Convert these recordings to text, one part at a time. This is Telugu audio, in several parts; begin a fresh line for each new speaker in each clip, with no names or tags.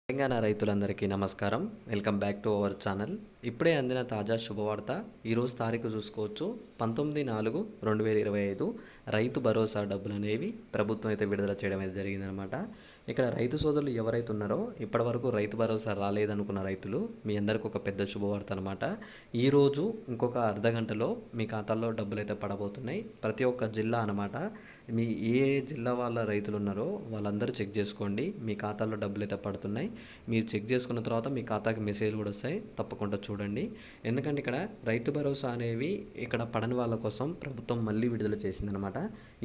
తెలంగాణ రైతులందరికీ నమస్కారం. Welcome back to our channel. ఇప్పుడే అందిన తాజా శుభవార్త. ఈరోజు తారీఖు చూసుకోవచ్చు 19/4/2025 రైతు భరోసా డబ్బులు అనేవి ప్రభుత్వం అయితే విడుదల చేయడం అయితే జరిగిందనమాట. ఇక్కడ రైతు సోదరులు ఎవరైతే ఉన్నారో ఇప్పటివరకు రైతు భరోసా రాలేదనుకున్న రైతులు మీ అందరికీ ఒక పెద్ద శుభవార్త అనమాట. ఈరోజు ఇంకొక అర్ధ గంటలో మీ ఖాతాల్లో డబ్బులు అయితే పడబోతున్నాయి. ప్రతి ఒక్క జిల్లా అనమాట. మీ ఏ జిల్లా వాళ్ళ రైతులు ఉన్నారో వాళ్ళందరూ చెక్ చేసుకోండి. మీ ఖాతాల్లో డబ్బులు అయితే పడుతున్నాయి. మీరు చెక్ చేసుకున్న తర్వాత మీ ఖాతాకి మెసేజ్లు కూడా వస్తాయి. తప్పకుండా చూడండి. ఎందుకంటే ఇక్కడ రైతు భరోసా అనేవి ఇక్కడ పడని వాళ్ళ కోసం ప్రభుత్వం మళ్ళీ విడుదల చేసిందనమాట.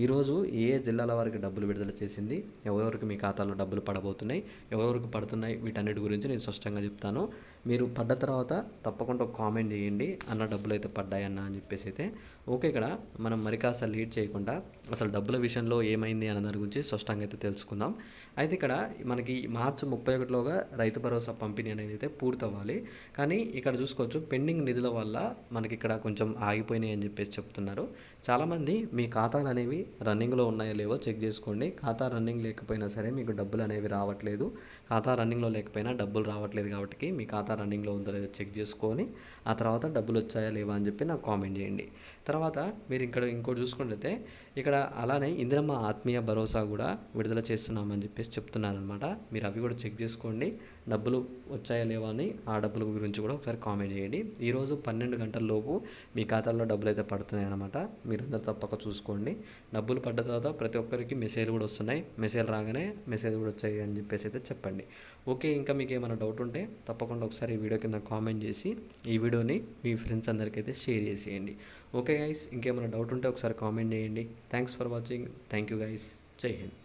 ఈరోజు ఏ జిల్లాల వారికి డబ్బులు విడుదల చేసింది, ఎవరెవరికి మీ ఖాతాలో డబ్బులు పడబోతున్నాయి, ఎవరెవరికి పడుతున్నాయి, వీటన్నిటి గురించి నేను స్పష్టంగా చెప్తాను. మీరు పడ్డ తర్వాత తప్పకుండా ఒక కామెంట్ చేయండి, అన్న డబ్బులు అయితే పడ్డాయన్న అని చెప్పేసి అయితే. ఓకే, ఇక్కడ మనం మరి కాస్త లీడ్ చేయకుండా అసలు డబ్బుల విషయంలో ఏమైంది అన్న దాని గురించి స్పష్టంగా అయితే తెలుసుకుందాం. అయితే ఇక్కడ మనకి మార్చి 31లోగా రైతు భరోసా పంపిణీ అనేది అయితే పూర్తవ్వాలి. కానీ ఇక్కడ చూసుకోవచ్చు పెండింగ్ నిధుల వల్ల మనకి ఇక్కడ కొంచెం ఆగిపోయినాయి అని చెప్పేసి చెప్తున్నారు. చాలామంది మీ ఖాతాలు అనేవి రన్నింగ్లో ఉన్నాయో లేవో చెక్ చేసుకోండి. ఖాతా రన్నింగ్ లేకపోయినా సరే మీకు డబ్బులు అనేవి రావట్లేదు. ఖాతా రన్నింగ్లో లేకపోయినా డబ్బులు రావట్లేదు కాబట్టి మీ ఖాతా రన్నింగ్లో ఉందో లేదో చెక్ చేసుకొని ఆ తర్వాత డబ్బులు వచ్చాయా లేవా అని చెప్పి నాకు కామెంట్ చేయండి. తర్వాత మీరు ఇక్కడ ఇంకోటి చూసుకుంటే ఇక్కడ అలానే ఇందిరమ్మ ఆత్మీయ భరోసా కూడా విడుదల చేస్తున్నామని చెప్పేసి చెప్తున్నారనమాట. మీరు అవి కూడా చెక్ చేసుకోండి. డబ్బులు వచ్చాయా లేవా అని ఆ డబ్బుల గురించి కూడా ఒకసారి కామెంట్ చేయండి. ఈరోజు 12 గంటల లోపు మీ ఖాతాల్లో డబ్బులు అయితే పడుతున్నాయి అనమాట. మీరందరూ తప్పక చూసుకోండి. డబ్బులు పడ్డ తర్వాత ప్రతి ఒక్కరికి మెసేజ్ కూడా వస్తున్నాయి. మెసేజ్ రాగానే మెసేజ్ కూడా వచ్చాయి అని చెప్పేసి అయితే చెప్పండి. ఓకే, ఇంకా మీకు ఏమైనా డౌట్ ఉంటే తప్పకుండా ఒకసారి ఈ వీడియో కింద కామెంట్ చేసి ఈ వీడియోని మీ ఫ్రెండ్స్ అందరికీ అయితే షేర్ చేసేయండి. ఓకే గైస్, ఇంకేమైనా డౌట్ ఉంటే ఒకసారి కామెంట్ చేయండి. Thanks for watching. Thank you guys. జై హింద్.